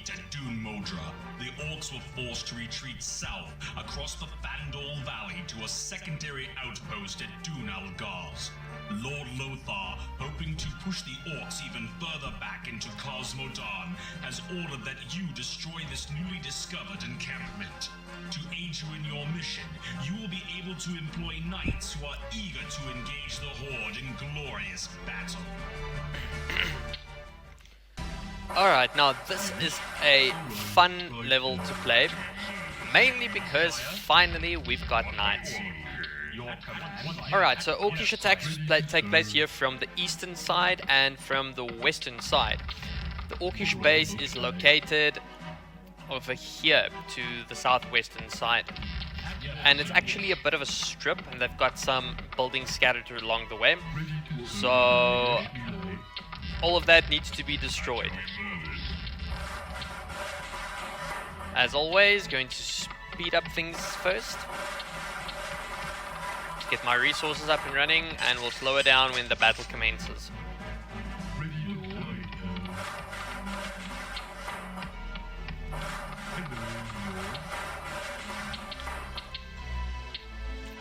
defeat at Dun Modr, the Orcs were forced to retreat south across the Fandol Valley to a secondary outpost at Dun Algaz. Lord Lothar, hoping to push the Orcs even further back into Cosmodan, has ordered that you destroy this newly discovered encampment. To aid you in your mission, you will be able to employ knights who are eager to engage the Horde in glorious battle. Alright, now this is a fun level to play, mainly because finally we've got knights. Alright, so Orcish attacks take place here from the eastern side and from the western side. The Orcish base is located over here to the southwestern side. And it's actually a bit of a strip, and they've got some buildings scattered along the way. So all of that needs to be destroyed. As always, going to speed up things first. Get my resources up and running, and we'll slow it down when the battle commences.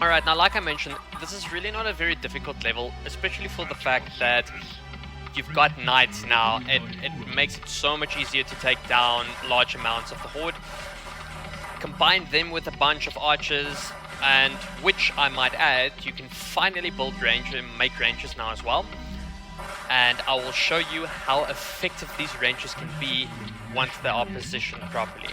Alright, now like I mentioned, this is really not a very difficult level, especially for the fact that you've got knights now. It makes it so much easier to take down large amounts of the Horde. Combine them with a bunch of archers, and which I might add, you can finally build range and make ranges now as well. And I will show you how effective these ranges can be once they are positioned properly.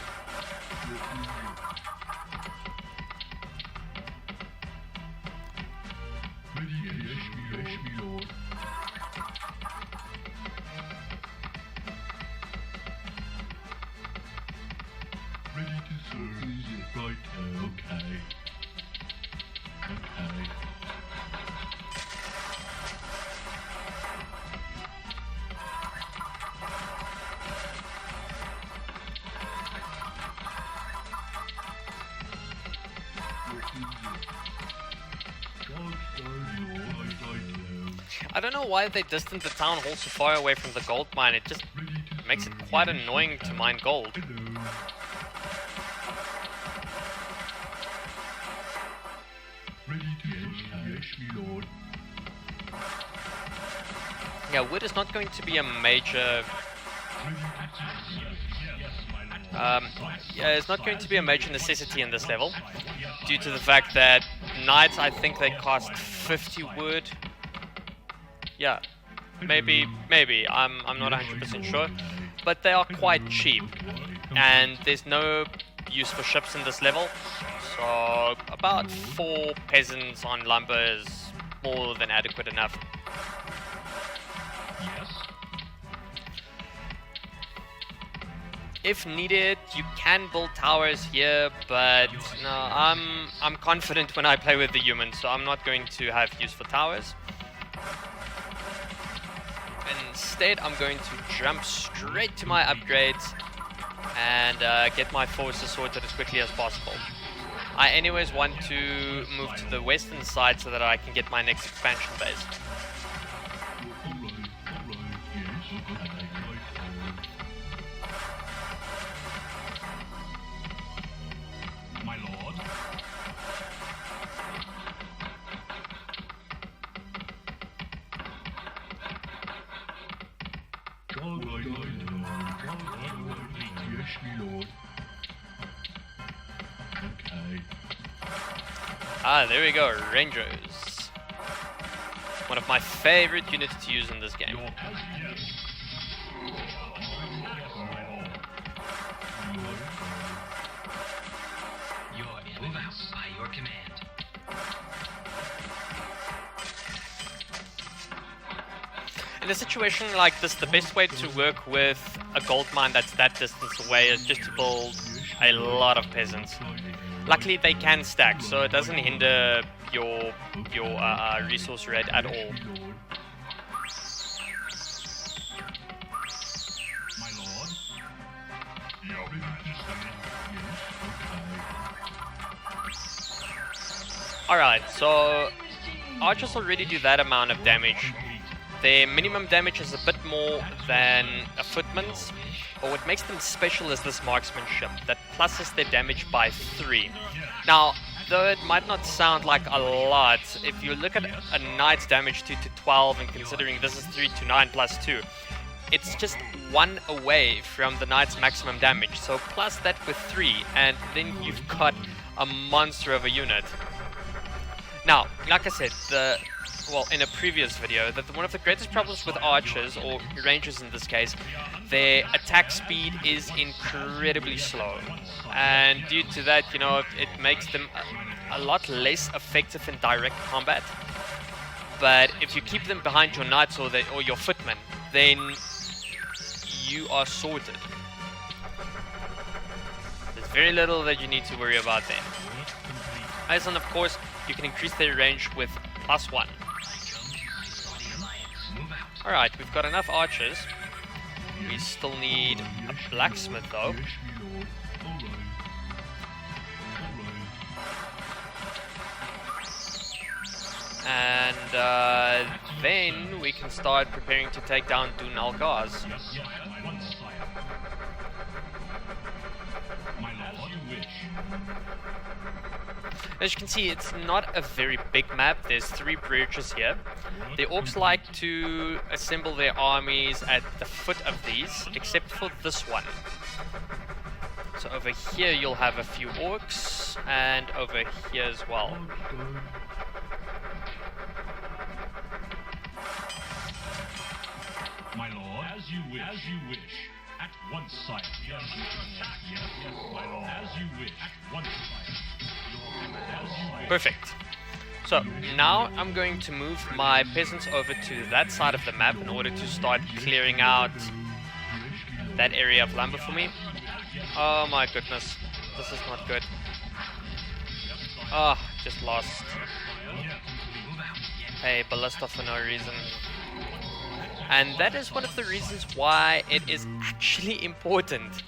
I don't know why they distanced the town hall so far away from the gold mine. It just makes it quite annoying to mine gold. Yeah, wood is not going to be a major... it's not going to be a major necessity in this level, due to the fact that knights, I think they cost 50 wood. Yeah, maybe, I'm not 100% sure, but they are quite cheap, and there's no use for ships in this level, so about 4 peasants on lumber is more than adequate enough. If needed, you can build towers here, but no, I'm confident when I play with the humans, so I'm not going to have use for towers. Instead, I'm going to jump straight to my upgrades and get my forces sorted as quickly as possible. I anyways want to move to the western side so that I can get my next expansion base. Ah, there we go, Rangers. One of my favorite units to use in this game. By your command. In a situation like this, the best way to work with a gold mine that's that distance away is just to build a lot of peasants. Luckily they can stack, so it doesn't hinder your resource rate at all. Alright, so archers already do that amount of damage. Their minimum damage is a bit more than a footman's, but what makes them special is this marksmanship that pluses their damage by 3. Now, though it might not sound like a lot, if you look at a knight's damage 2 to 12 and considering this is 3 to 9 plus 2, it's just 1 away from the knight's maximum damage. So plus that with 3 and then you've got a monster of a unit. Now, like I said, in a previous video, that one of the greatest problems with archers, or rangers in this case, their attack speed is incredibly slow. And due to that, you know, it makes them a lot less effective in direct combat. But if you keep them behind your knights or your footmen, then you are sorted. There's very little that you need to worry about then. As and of course, you can increase their range with +1. Alright, we've got enough archers. We still need a blacksmith though. And then we can start preparing to take down Dun Algaz. As you can see, it's not a very big map. There's 3 bridges here. The orcs like to assemble their armies at the foot of these, except for this one. So over here you'll have a few orcs, and over here as well. My lord, as you wish. At once, sire. Yes, my lord. As you wish. At once, sire. Perfect. So now I'm going to move my peasants over to that side of the map in order to start clearing out that area of lumber for me. Oh my goodness, this is not good. Oh, just lost a ballista for no reason. And that is one of the reasons why it is actually important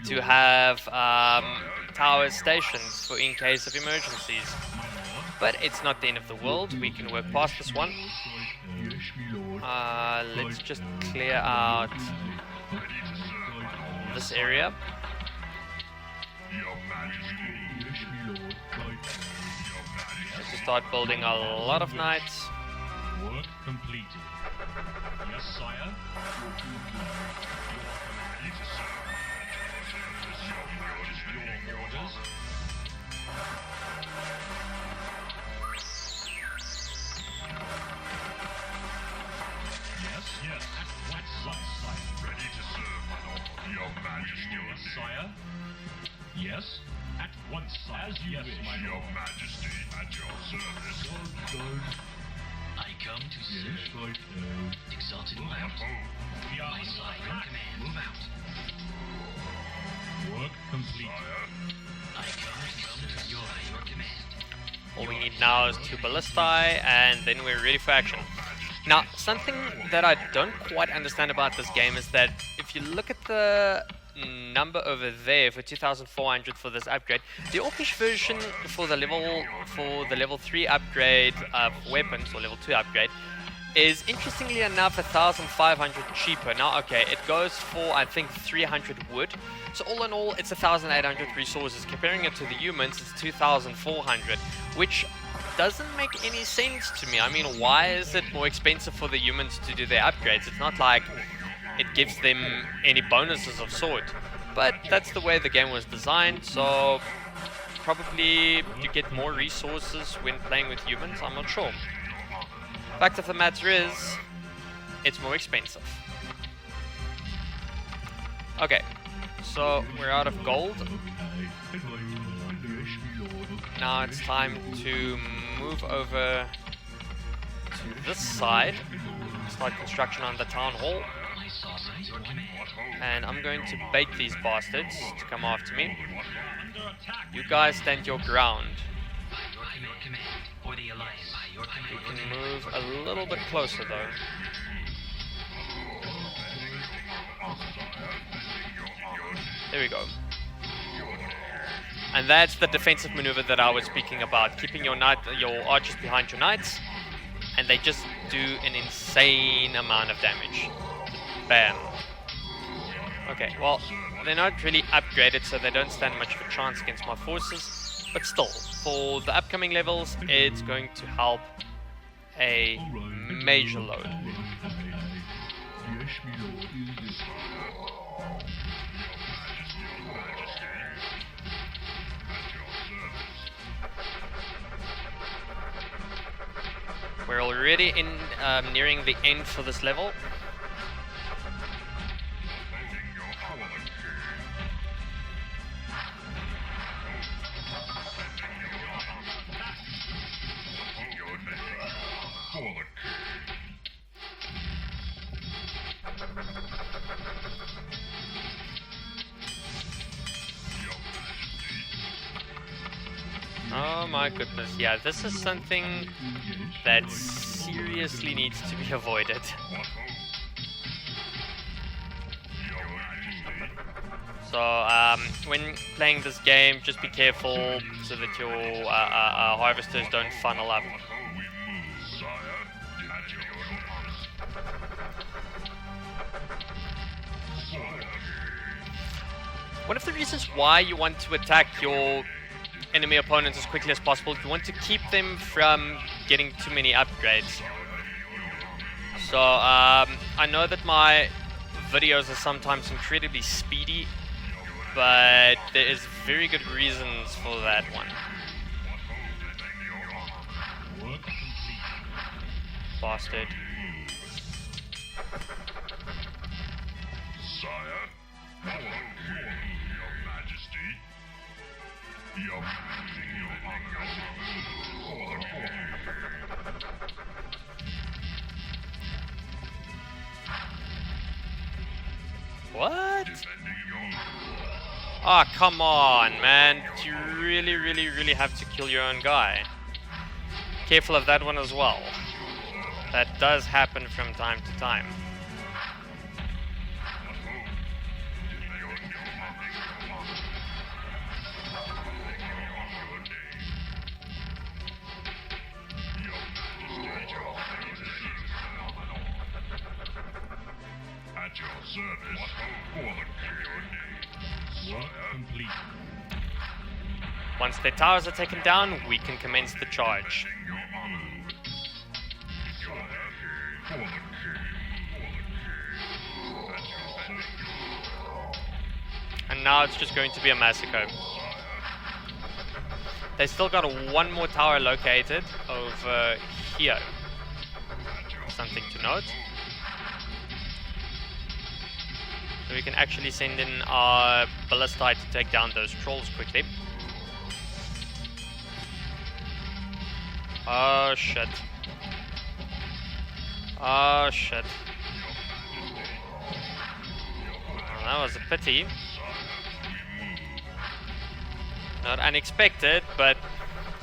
to have tower stations for in case of emergencies. But it's not the end of the world, we can work past this one. Let's just clear out this area. Let's start building a lot of knights. Work completed. Yes, sire. Your orders. Yes. At once, sire. Ready to serve, my lord. Your Majesty. Yes, sire. Yes. At once, sire. As you wish, my lord. Your Majesty, at your service. I come to serve. Exalted Lord. My side, your command. Move out. Work completed. I come to serve. Your command. All we need now is 2 ballistae, and then we're ready for action. Now, something that I don't quite understand about this game is that if you look at the number over there for 2,400 for this upgrade, the Orcish version for the level 3 upgrade of weapons, or level 2 upgrade, is interestingly enough 1,500 cheaper. Now, okay, it goes for I think 300 wood, so all in all it's 1,800 resources. Comparing it to the humans, it's 2,400, which doesn't make any sense to me. I mean, why is it more expensive for the humans to do their upgrades? It's not like it gives them any bonuses of sort, but that's the way the game was designed, so probably you get more resources when playing with humans, I'm not sure. Fact of the matter is, it's more expensive. Okay, so we're out of gold. Now it's time to move over to this side, start construction on the town hall. And I'm going to bait these bastards to come after me. You guys stand your ground. We can move a little bit closer though. There we go. And that's the defensive maneuver that I was speaking about. Keeping your archers behind your knights. and they just do an insane amount of damage. Bam. Okay, well, they're not really upgraded, so they don't stand much of a chance against my forces, but still, for the upcoming levels, it's going to help a major load. We're already nearing the end for this level. Oh my goodness, yeah, this is something that seriously needs to be avoided. So, when playing this game, just be careful so that your harvesters don't funnel up. One of the reasons why you want to attack your enemy opponents as quickly as possible, you want to keep them from getting too many upgrades. So I know that my videos are sometimes incredibly speedy, but there is very good reasons for that one. Bastard. What? Oh, come on, man. You really have to kill your own guy. Careful of that one as well. That does happen from time to time. At your service for the work complete. Once their towers are taken down, we can commence the charge. And now it's just going to be a massacre. They still got one more tower located over here. Something to note. So we can actually send in our ballistae to take down those trolls quickly. Oh shit. Oh shit. Well, that was a pity. Not unexpected, but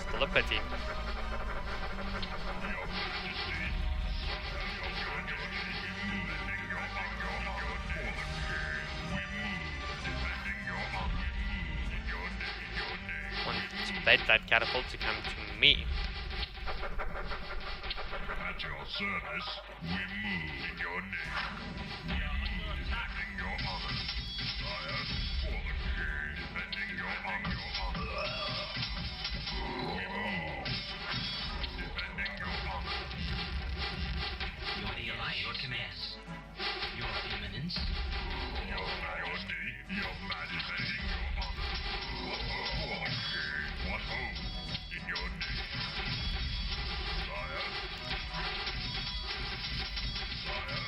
still a pity. Want to bait that catapult to come to me. At your service, we move in your name. Defending your honor. Sire, for the king. Defending your honor. We move. Defending your honor. Your command. Your eminence. Your majesty. Your majesty. Your honor. For the king. What hope in your name. Sire. Sire.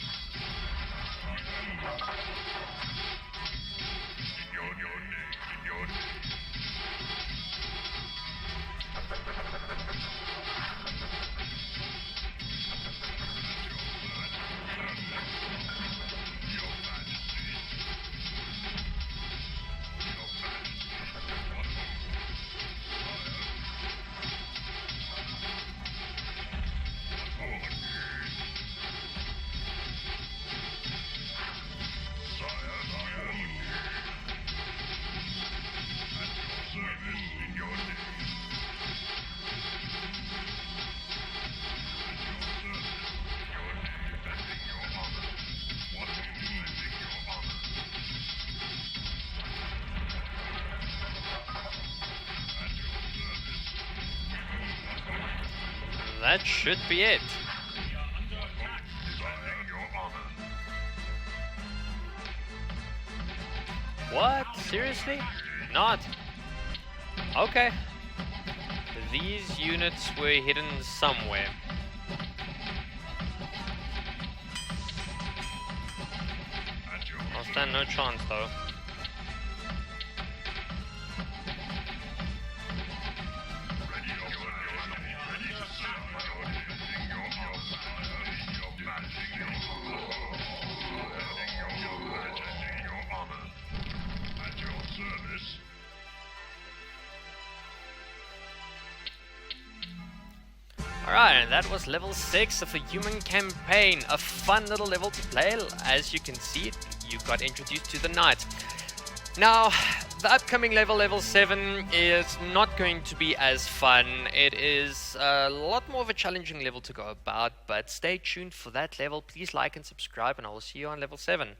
that should be it. What? Seriously? Not? Okay. These units were hidden somewhere. I'll stand no chance though. Alright, and that was level 6 of the human campaign. A fun little level to play. As you can see, you got introduced to the knight. Now, the upcoming level 7, is not going to be as fun. It is a lot more of a challenging level to go about, but stay tuned for that level. Please like and subscribe, and I will see you on level 7.